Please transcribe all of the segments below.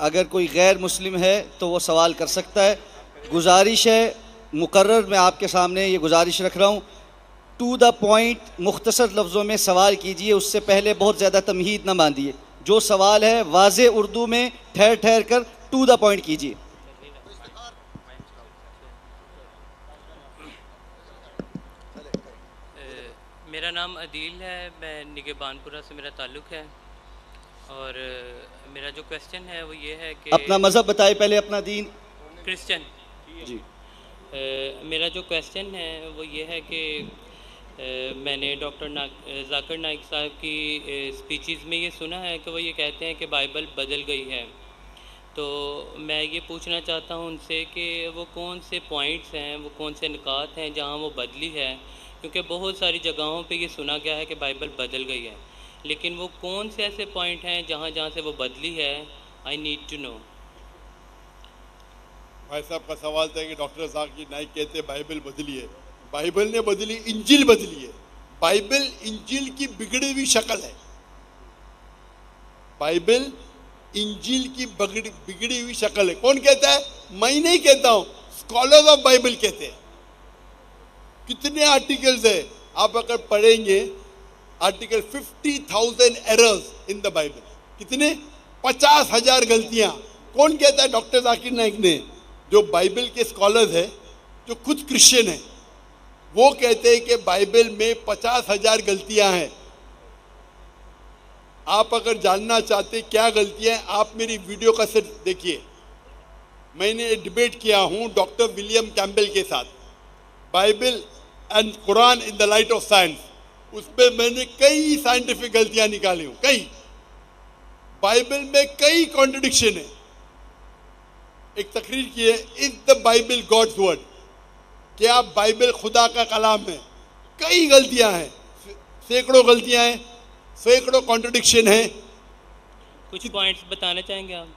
अगर कोई गैर मुस्लिम है तो वो सवाल कर सकता है। गुजारिश है, मुकर्रर मैं आपके सामने ये गुजारिश रख रहा हूँ, टू द पॉइंट मुख्तसर लफ्ज़ों में सवाल कीजिए, उससे पहले बहुत ज़्यादा तमहीद न बांधिए। जो सवाल है वाज़े उर्दू में ठहर ठहर कर टू द पॉइंट कीजिए। मेरा नाम अदील है, मैं निगहबानपुरा से मेरा ताल्लुक़ है। और मेरा जो क्वेश्चन है वो ये है कि अपना मज़हब बताए पहले, अपना दीन। क्रिश्चियन जी। मेरा जो क्वेश्चन है वो ये है कि मैंने डॉक्टर जाकिर नाइक साहब की स्पीचेस में ये सुना है कि वो ये कहते हैं कि बाइबल बदल गई है। तो मैं ये पूछना चाहता हूँ उनसे कि वो कौन से पॉइंट्स हैं, वो कौन से निकात हैं जहाँ वो बदली है, क्योंकि बहुत सारी जगहों पे ये सुना गया है कि बाइबल बदल गई है, लेकिन वो कौन से ऐसे पॉइंट हैं जहाँ जहाँ से वो बदली है। I need to know. भाई साहब का सवाल था कि डॉक्टर जाकिर नाइक कहते हैं बाइबल बदली है। बाइबल ने बदली, इंजिल बदली है। बाइबल इंजिल की बिगड़ी हुई शक्ल है। बाइबल इंजिल की बिगड़ी हुई शक्ल है। कौन कहता है? मैं नहीं कहता हूं, स्कॉलर्स ऑफ बाइबल कहते हैं। कितने आर्टिकल्स है आप अगर पढ़ेंगे, article 50,000 errors in the Bible. कितने? 50,000 गलतियां। कौन कहता है? डॉक्टर जाकिर नाइक ने। जो बाइबल के स्कॉलर्स है, जो खुद क्रिश्चियन है, वो कहते हैं कि बाइबल में 50,000 गलतियां हैं। आप अगर जानना चाहते क्या गलतियां हैं, आप मेरी वीडियो का सेट देखिए। मैंने डिबेट किया हूं डॉक्टर विलियम कैम्पबेल के साथ, Bible and Quran in the light of science. उसमें मैंने कई साइंटिफिक गलतियां निकाली हूं, कई। बाइबल में कई कॉन्ट्रडिक्शन है। एक तकरीर की है, is the Bible God's word? क्या बाइबल खुदा का कलाम है? कई गलतियां हैं, सैकड़ों गलतियां हैं, सैकड़ों कॉन्ट्रडिक्शन है। कुछ पॉइंट्स बताना चाहेंगे आप?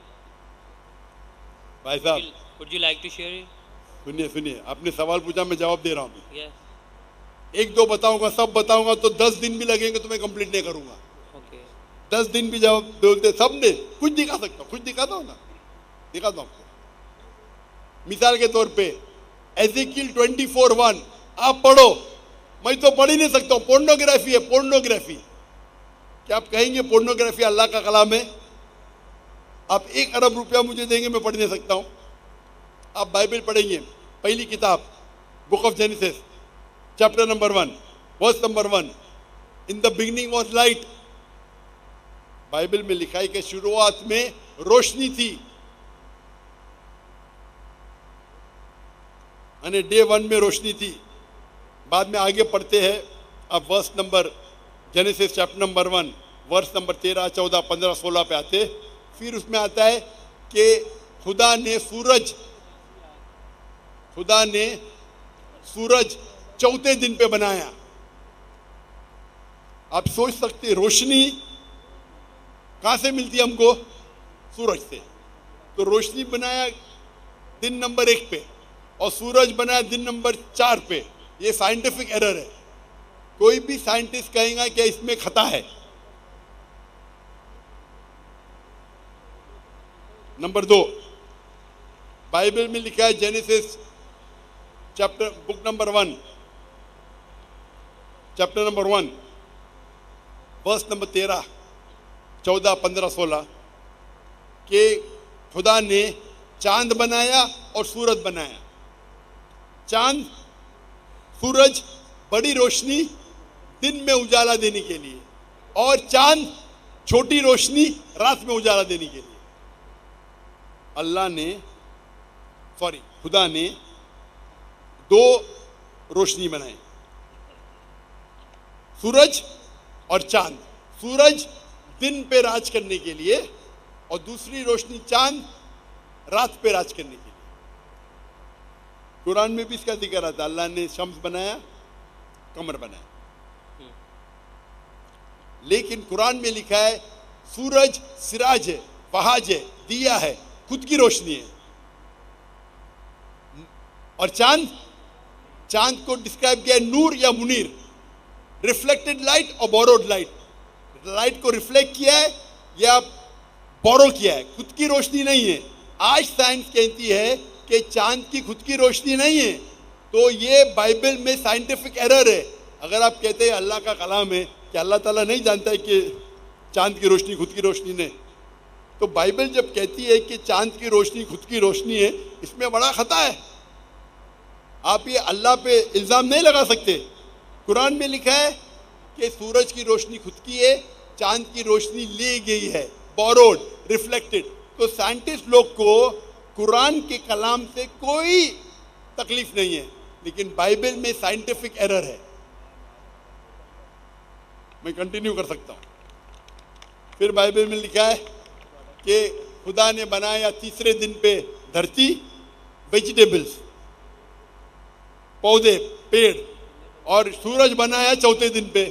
भाई साहब, would you like to share? सुनिए, आपने सवाल पूछा, मैं जवाब दे रहा हूँ। यस। एक दो बताऊंगा, सब बताऊंगा तो 10 दिन भी लगेंगे तो मैं कंप्लीट नहीं करूंगा। ओके। 10 दिन भी जवाब बोलते सब ने। कुछ दिखा सकता हूँ, कुछ दिखाता हूँ ना, दिखाता हूँ आपको। मिसाल के तौर पे एज़ेकिएल 24:1 आप पढ़ो, मैं तो पढ़ ही नहीं सकता हूँ। पोर्नोग्राफी है, पोर्नोग्राफी। क्या आप कहेंगे पोर्नोग्राफी अल्लाह का कलाम है? आप 1 अरब रुपया मुझे देंगे, मैं पढ़ नहीं सकता हूँ। आप बाइबल पढ़ेंगे, पहली किताब book of Genesis chapter number 1 verse number 1, in the beginning was light. Bible में लिखा है कि शुरुआत में रोशनी थी। यानी डे 1 में रोशनी थी। बाद में आगे पढ़ते हैं अब verse number, Genesis chapter number 1 verse number 13, 14, 15, 16 पे आते। फिर उसमें आता है कि खुदा ने सूरज चौथे दिन पे बनाया। आप सोच सकते, रोशनी कहां से मिलती है हमको? सूरज से। तो रोशनी बनाया दिन नंबर 1 पे और सूरज बनाया दिन नंबर 4 पे। ये साइंटिफिक एरर है। कोई भी साइंटिस्ट कहेगा कि इसमें खता है। नंबर 2, बाइबल में लिखा है Genesis chapter book number 1 chapter number 1 verse number 13, 14, 15, 16 कि खुदा ने चांद बनाया और सूरज बनाया। चांद, सूरज बड़ी रोशनी दिन में उजाला देने के लिए, और चांद छोटी रोशनी रात में उजाला देने के लिए। खुदा ने 2 रोशनी बनाई, सूरज और चांद। सूरज दिन पे राज करने के लिए और दूसरी रोशनी चांद रात पे राज करने के लिए। कुरान में भी इसका जिक्र आता है। अल्लाह ने शम्स बनाया, कमर बनाया। लेकिन कुरान में लिखा है सूरज सिराज है, वहाज है, दिया है, खुद की रोशनी है। और चांद को डिस्क्राइब किया नूर या मुनीर, रिफ्लेक्टेड लाइट और बोरोड लाइट। लाइट को रिफ्लेक्ट किया है या बोरो किया है, खुद की रोशनी नहीं है। आज साइंस कहती है कि चांद की खुद की रोशनी नहीं है, तो ये बाइबल में साइंटिफिक एरर है। अगर आप कहते हैं अल्लाह का कलाम है, कि अल्लाह ताला नहीं जानता है कि चांद की रोशनी खुद की रोशनी नहीं, तो बाइबल जब कहती है कि चांद की रोशनी खुद की रोशनी है, इसमें बड़ा खता है। आप ये अल्लाह पे इल्ज़ाम नहीं लगा सकते। कुरान में लिखा है कि सूरज की रोशनी खुद की है, चांद की रोशनी ली गई है, बोरोड, रिफ्लेक्टेड। तो साइंटिस्ट लोग को कुरान के कलाम से कोई तकलीफ नहीं है, लेकिन बाइबल में साइंटिफिक एरर है। मैं कंटिन्यू कर सकता हूं। फिर बाइबल में लिखा है कि खुदा ने बनाया तीसरे दिन पे धरती, वेजिटेबल्स, पौधे, पेड़, और सूरज बनाया चौथे दिन पे।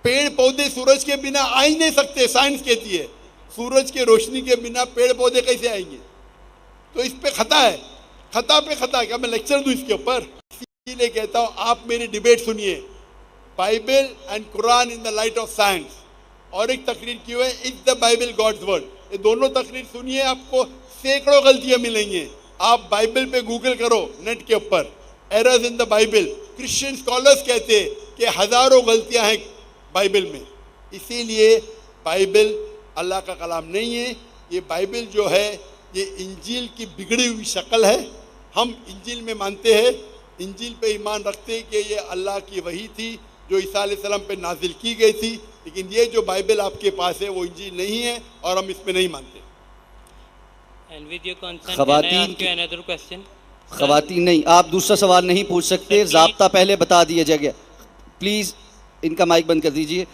पेड़ पौधे सूरज के बिना आ ही नहीं सकते, साइंस कहती है। सूरज के रोशनी के बिना पेड़ पौधे कैसे आएंगे? तो इस पे खता है, खता पे खता। क्या मैं लेक्चर दूं इसके ऊपर? इसीलिए कहता हूं आप मेरी डिबेट सुनिए, Bible and Quran in the light of science. और एक तकरीर की है, is the Bible God's word. ये दोनों तकरीर सुनिए, आपको सैकड़ों गलतियां मिलेंगी। आप बाइबल पे गूगल करो नेट के ऊपर, errors in the Bible. Christian scholars कहते हैं कि हजारों गलतियां हैं बाइबल में। इसीलिए बाइबल अल्लाह का कलाम नहीं है। ये बाइबल जो है ये इंजील की बिगड़ी हुई शक्ल है। हम इंजील में मानते हैं, इंजील पे ईमान रखते हैं कि ये अल्लाह की वही थी जो ईसा अलैहिस्सलाम पे नाजिल की गई थी, लेकिन ये जो बाइबल आपके पास है वो इंजील नहीं है और हम इसमें नहीं मानते। And with your consent, खवातीन can I ask की- you another question? खवातीन नहीं, आप दूसरा सवाल नहीं पूछ सकते, सर, ज़ाब्ता पहले बता दिया गया। प्लीज़ इनका माइक बंद कर दीजिए।